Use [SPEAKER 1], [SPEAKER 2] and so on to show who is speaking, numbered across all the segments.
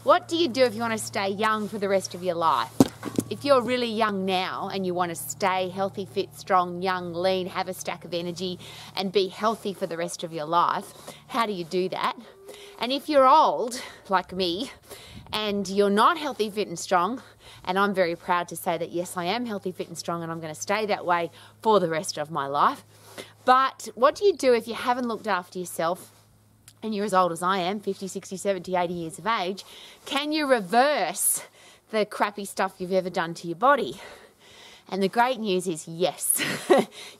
[SPEAKER 1] What do you do if you want to stay young for the rest of your life? If you're really young now and you want to stay healthy, fit, strong, young, lean, have a stack of energy and be healthy for the rest of your life, how do you do that? And if you're old, like me, and you're not healthy, fit and strong, and I'm very proud to say that yes, I am healthy, fit and strong, and I'm going to stay that way for the rest of my life. But what do you do if you haven't looked after yourself and you're as old as I am, 50, 60, 70, 80 years of age? Can you reverse the crappy stuff you've ever done to your body? And the great news is yes.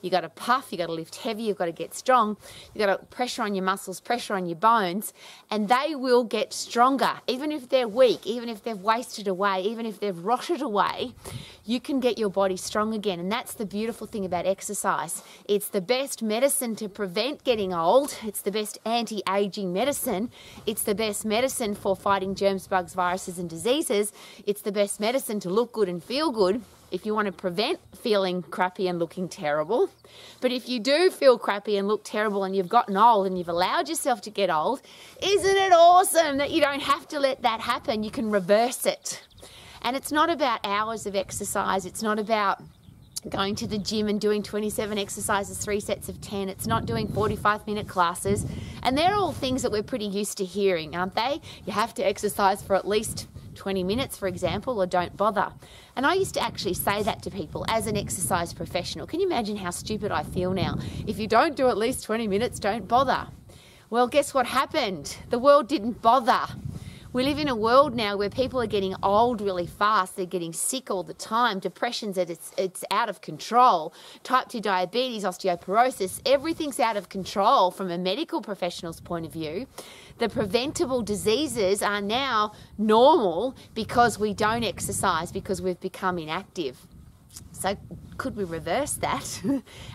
[SPEAKER 1] You got to puff, you got to lift heavy, you've got to get strong, you got to pressure on your muscles, pressure on your bones, and they will get stronger. Even if they're weak, even if they've wasted away, even if they've rotted away, you can get your body strong again. And that's the beautiful thing about exercise. It's the best medicine to prevent getting old. It's the best anti-aging medicine. It's the best medicine for fighting germs, bugs, viruses and diseases. It's the best medicine to look good and feel good if you want to prevent feeling crappy and looking terrible. But if you do feel crappy and look terrible and you've gotten old and you've allowed yourself to get old, isn't it awesome that you don't have to let that happen? You can reverse it. And it's not about hours of exercise. It's not about going to the gym and doing 27 exercises, 3 sets of 10. It's not doing 45-minute classes. And they're all things that we're pretty used to hearing, aren't they? You have to exercise for at least 20 minutes, for example, or don't bother. And I used to actually say that to people as an exercise professional. Can you imagine how stupid I feel now? If you don't do at least 20 minutes, don't bother. Well, guess what happened? The world didn't bother. We live in a world now where people are getting old really fast. They're getting sick all the time. Depression's it's out of control. Type 2 diabetes, osteoporosis, everything's out of control from a medical professional's point of view. The preventable diseases are now normal because we don't exercise, because we've become inactive. So could we reverse that?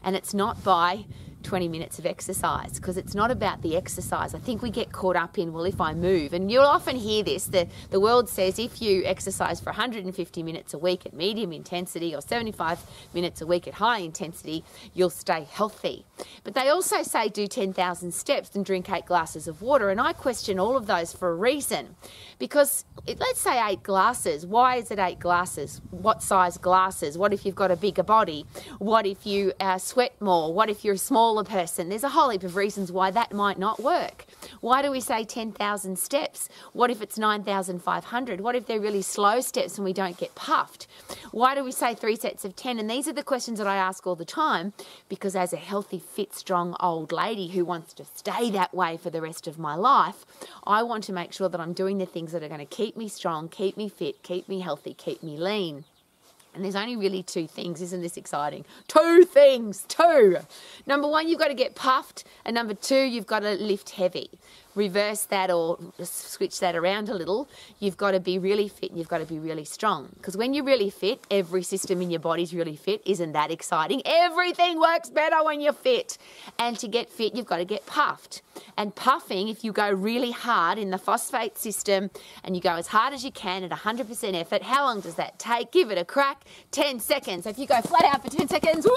[SPEAKER 1] And it's not by 20 minutes of exercise, because it's not about the exercise. I think we get caught up in, well, if I move, and you'll often hear this, the world says if you exercise for 150 minutes a week at medium intensity or 75 minutes a week at high intensity, you'll stay healthy. But they also say do 10,000 steps and drink 8 glasses of water, and I question all of those for a reason. Because let's say 8 glasses. Why is it 8 glasses? What size glasses? What if you've got a bigger body? What if you sweat more? What if you're a smaller person? There's a whole heap of reasons why that might not work. Why do we say 10,000 steps? What if it's 9,500? What if they're really slow steps and we don't get puffed? Why do we say 3 sets of 10? And these are the questions that I ask all the time, because as a healthy, fit, strong old lady who wants to stay that way for the rest of my life, I want to make sure that I'm doing the things that are going to keep me strong, keep me fit, keep me healthy, keep me lean. And there's only really 2 things. Isn't this exciting? 2 things. 2. Number 1, you've got to get puffed. And number 2, you've got to lift heavy. Reverse that or switch that around a little. You've got to be really fit and you've got to be really strong. Because when you're really fit, every system in your body's really fit. Isn't that exciting? Everything works better when you're fit. And to get fit, you've got to get puffed. And puffing, if you go really hard in the phosphate system and you go as hard as you can at 100% effort, how long does that take? Give it a crack. 10 seconds. So if you go flat out for 10 seconds, woo!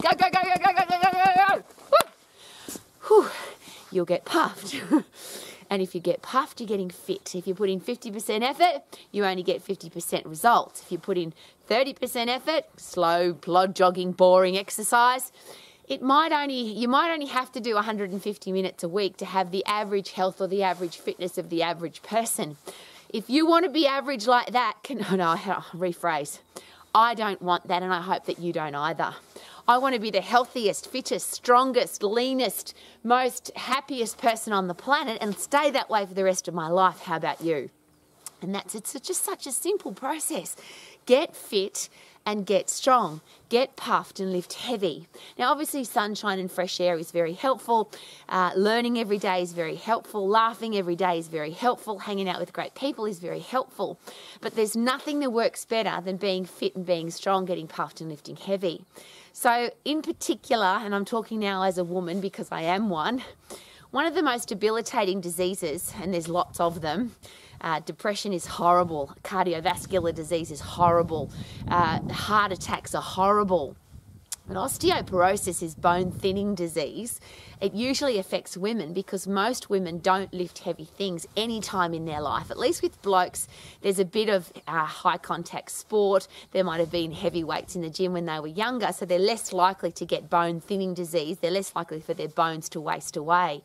[SPEAKER 1] Go, go, go, go, go, go, go, go, go. Whew. You'll get puffed. And if you get puffed, you're getting fit. If you put in 50% effort, you only get 50% results. If you put in 30% effort, slow, plod jogging, boring exercise, you might only have to do 150 minutes a week to have the average health or the average fitness of the average person. If you want to be average like that, rephrase. I don't want that, and I hope that you don't either. I want to be the healthiest, fittest, strongest, leanest, most happiest person on the planet and stay that way for the rest of my life. How about you? And it's just such a simple process. Get fit and get strong. Get puffed and lift heavy. Now, obviously, sunshine and fresh air is very helpful. Learning every day is very helpful. Laughing every day is very helpful. Hanging out with great people is very helpful. But there's nothing that works better than being fit and being strong, getting puffed and lifting heavy. So in particular, and I'm talking now as a woman because I am one of the most debilitating diseases, and there's lots of them, depression is horrible. Cardiovascular disease is horrible. Heart attacks are horrible. And osteoporosis is bone thinning disease. It usually affects women because most women don't lift heavy things any time in their life. At least with blokes, there's a bit of high contact sport. There might have been heavy weights in the gym when they were younger, so they're less likely to get bone thinning disease. They're less likely for their bones to waste away.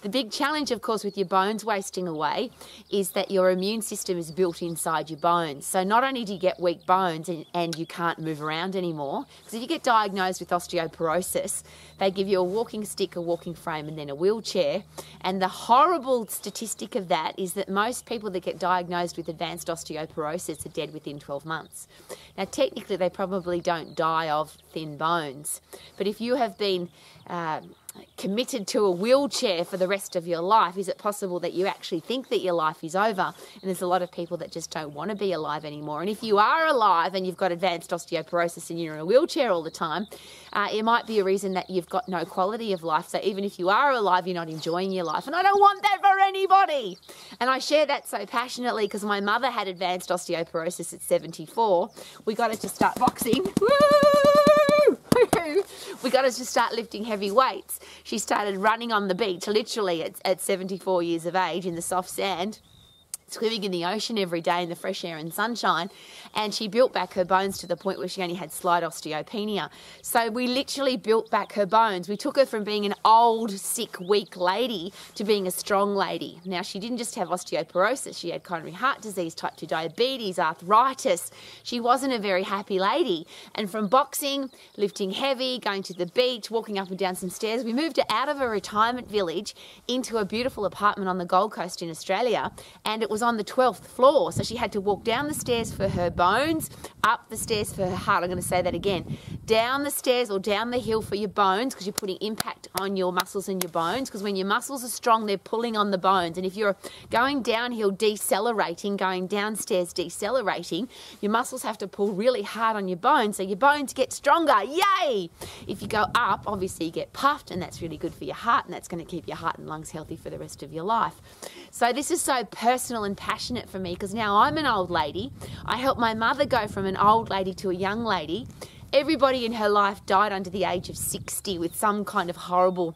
[SPEAKER 1] The big challenge, of course, with your bones wasting away is that your immune system is built inside your bones. So not only do you get weak bones and you can't move around anymore, because if you get diagnosed with osteoporosis, they give you a walking stick, a walking frame, and then a wheelchair. And the horrible statistic of that is that most people that get diagnosed with advanced osteoporosis are dead within 12 months. Now, technically, they probably don't die of thin bones. But if you have been committed to a wheelchair for the rest of your life, is it possible that you actually think that your life is over? And there's a lot of people that just don't want to be alive anymore. And if you are alive and you've got advanced osteoporosis and you're in a wheelchair all the time, it might be a reason that you've got no quality of life. So even if you are alive, you're not enjoying your life. And I don't want that for anybody. And I share that so passionately because my mother had advanced osteoporosis at 74. We got her to start boxing. Woo! We got her to start lifting heavy weights. She started running on the beach, literally at 74 years of age in the soft sand, swimming in the ocean every day in the fresh air and sunshine, and she built back her bones to the point where she only had slight osteopenia. So we literally built back her bones. We took her from being an old, sick, weak lady to being a strong lady. Now, she didn't just have osteoporosis. She had coronary heart disease, type 2 diabetes, arthritis. She wasn't a very happy lady. And from boxing, lifting heavy, going to the beach, walking up and down some stairs, we moved her out of a retirement village into a beautiful apartment on the Gold Coast in Australia, and it was on the 12th floor, so she had to walk down the stairs for her bones, up the stairs for her heart. I'm going to say that again. Down the stairs or down the hill for your bones, because you're putting impact on your muscles and your bones, because when your muscles are strong, they're pulling on the bones. And if you're going downhill decelerating, going downstairs decelerating, your muscles have to pull really hard on your bones, so your bones get stronger. Yay! If you go up, obviously you get puffed, and that's really good for your heart, and that's going to keep your heart and lungs healthy for the rest of your life. So this is so personal and passionate for me because now I'm an old lady. I helped my mother go from an old lady to a young lady. Everybody in her life died under the age of 60 with some kind of horrible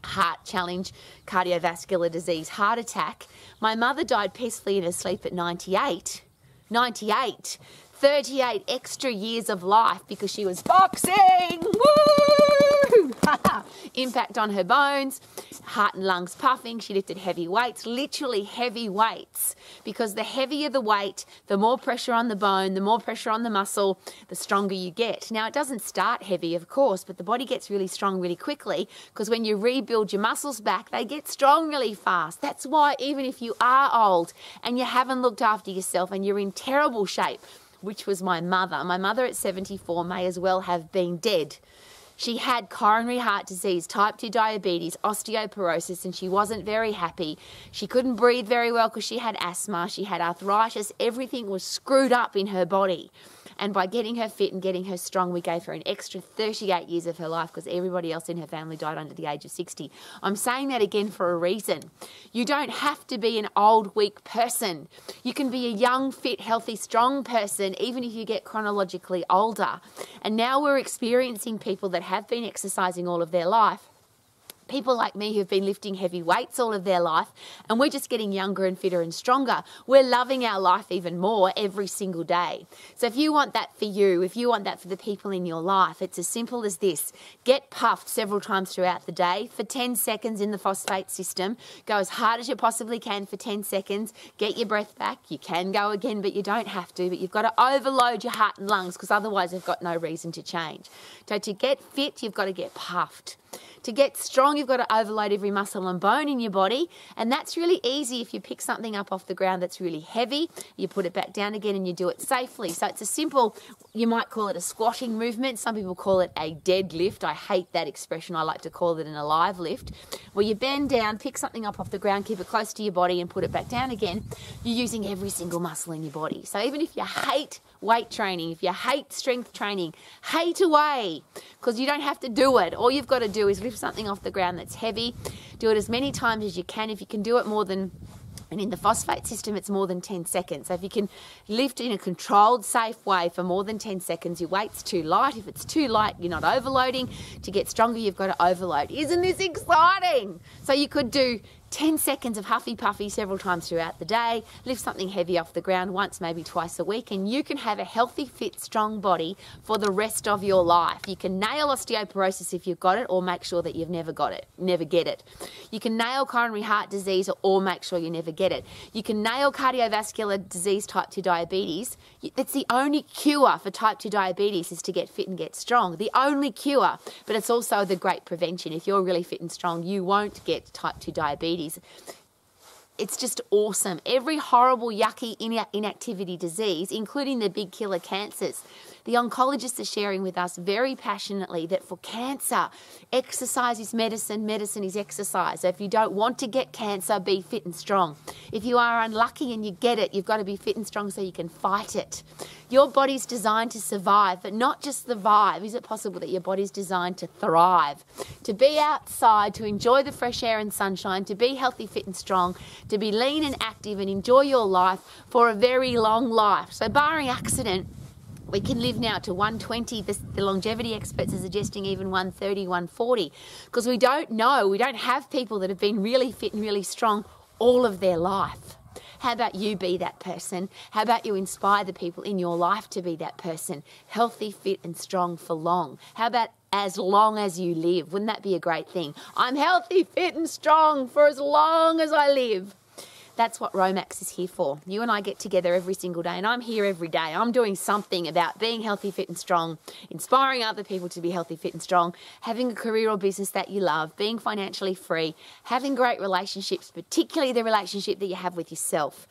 [SPEAKER 1] heart challenge, cardiovascular disease, heart attack. My mother died peacefully in her sleep at 98. 98. 38 extra years of life because she was boxing. Woo! Impact on her bones, heart and lungs puffing. She lifted heavy weights, literally heavy weights, because the heavier the weight, the more pressure on the bone, the more pressure on the muscle, the stronger you get. Now, it doesn't start heavy, of course, but the body gets really strong really quickly because when you rebuild your muscles back, they get strong really fast. That's why even if you are old and you haven't looked after yourself and you're in terrible shape, which was my mother at 74 may as well have been dead. She had coronary heart disease, type 2 diabetes, osteoporosis, and she wasn't very happy. She couldn't breathe very well because she had asthma, she had arthritis, everything was screwed up in her body. And by getting her fit and getting her strong, we gave her an extra 38 years of her life because everybody else in her family died under the age of 60. I'm saying that again for a reason. You don't have to be an old, weak person. You can be a young, fit, healthy, strong person even if you get chronologically older. And now we're experiencing people that have been exercising all of their life, people like me who've been lifting heavy weights all of their life, and we're just getting younger and fitter and stronger. We're loving our life even more every single day. So if you want that for you, if you want that for the people in your life, it's as simple as this. Get puffed several times throughout the day for 10 seconds in the phosphate system. Go as hard as you possibly can for 10 seconds. Get your breath back. You can go again, but you don't have to. But you've got to overload your heart and lungs because otherwise they've got no reason to change. So to get fit, you've got to get puffed. To get strong, you've got to overload every muscle and bone in your body, and that's really easy if you pick something up off the ground that's really heavy, you put it back down again and you do it safely. So it's a simple, you might call it a squatting movement. Some people call it a deadlift. I hate that expression. I like to call it an alive lift, where you bend down, pick something up off the ground, keep it close to your body and put it back down again. You're using every single muscle in your body. So even if you hate weight training, if you hate strength training, hate away, because you don't have to do it. All you've got to do is lift something off the ground that's heavy. Do it as many times as you can. If you can do it more than And in the phosphate system, it's more than 10 seconds. So if you can lift in a controlled, safe way for more than 10 seconds, your weight's too light. If it's too light, you're not overloading. To get stronger, you've got to overload. Isn't this exciting? So you could do 10 seconds of huffy puffy several times throughout the day, lift something heavy off the ground once, maybe twice a week, and you can have a healthy, fit, strong body for the rest of your life. You can nail osteoporosis if you've got it, or make sure that you've never got it, never get it. You can nail coronary heart disease, or make sure you never get it. You can nail cardiovascular disease, type 2 diabetes. That's the only cure for type 2 diabetes, is to get fit and get strong. The only cure, but it's also the great prevention. If you're really fit and strong, you won't get type 2 diabetes. It's just awesome. Every horrible, yucky inactivity disease, including the big killer cancers, the oncologists are sharing with us very passionately that for cancer, exercise is medicine, medicine is exercise. So if you don't want to get cancer, be fit and strong. If you are unlucky and you get it, you've got to be fit and strong so you can fight it. Your body's designed to survive, but not just survive. Is it possible that your body's designed to thrive? To be outside, to enjoy the fresh air and sunshine, to be healthy, fit and strong, to be lean and active and enjoy your life for a very long life. So barring accident, we can live now to 120. The longevity experts are suggesting even 130, 140, because we don't know. We don't have people that have been really fit and really strong all of their life. How about you be that person? How about you inspire the people in your life to be that person? Healthy, fit and strong for long. How about as long as you live? Wouldn't that be a great thing? I'm healthy, fit and strong for as long as I live. That's what Romax is here for. You and I get together every single day, and I'm here every day. I'm doing something about being healthy, fit and strong, inspiring other people to be healthy, fit and strong, having a career or business that you love, being financially free, having great relationships, particularly the relationship that you have with yourself.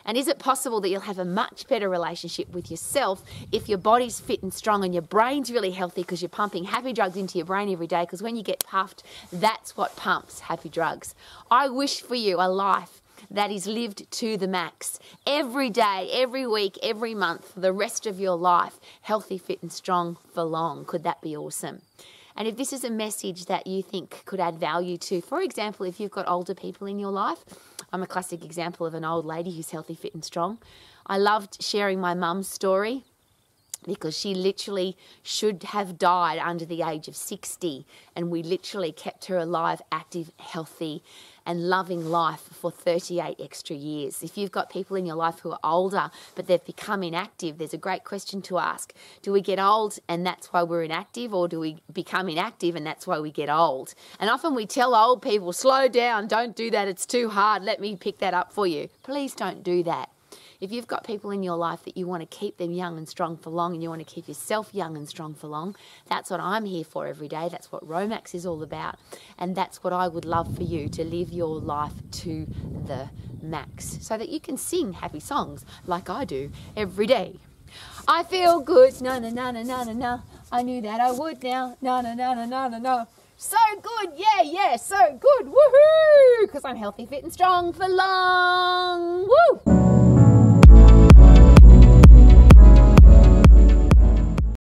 [SPEAKER 1] And is it possible that you'll have a much better relationship with yourself if your body's fit and strong and your brain's really healthy, because you're pumping happy drugs into your brain every day? Because when you get puffed, that's what pumps happy drugs. I wish for you a life that is lived to the max. Every day, every week, every month, for the rest of your life. Healthy, fit and strong for long. Could that be awesome? And if this is a message that you think could add value to, for example, if you've got older people in your life, I'm a classic example of an old lady who's healthy, fit and strong. I loved sharing my mum's story, because she literally should have died under the age of 60, and we literally kept her alive, active, healthy and loving life for 38 extra years. If you've got people in your life who are older but they've become inactive, there's a great question to ask. Do we get old and that's why we're inactive, or do we become inactive and that's why we get old? And often we tell old people, slow down, don't do that, it's too hard, let me pick that up for you. Please don't do that. If you've got people in your life that you want to keep them young and strong for long, and you want to keep yourself young and strong for long, that's what I'm here for every day. That's what Romax is all about. And that's what I would love for you, to live your life to the max, so that you can sing happy songs like I do every day. I feel good, na na na na na na na. I knew that I would now, na na na na na na na. So good, yeah, yeah, so good, woohoo! Because I'm healthy, fit and strong for long, woo!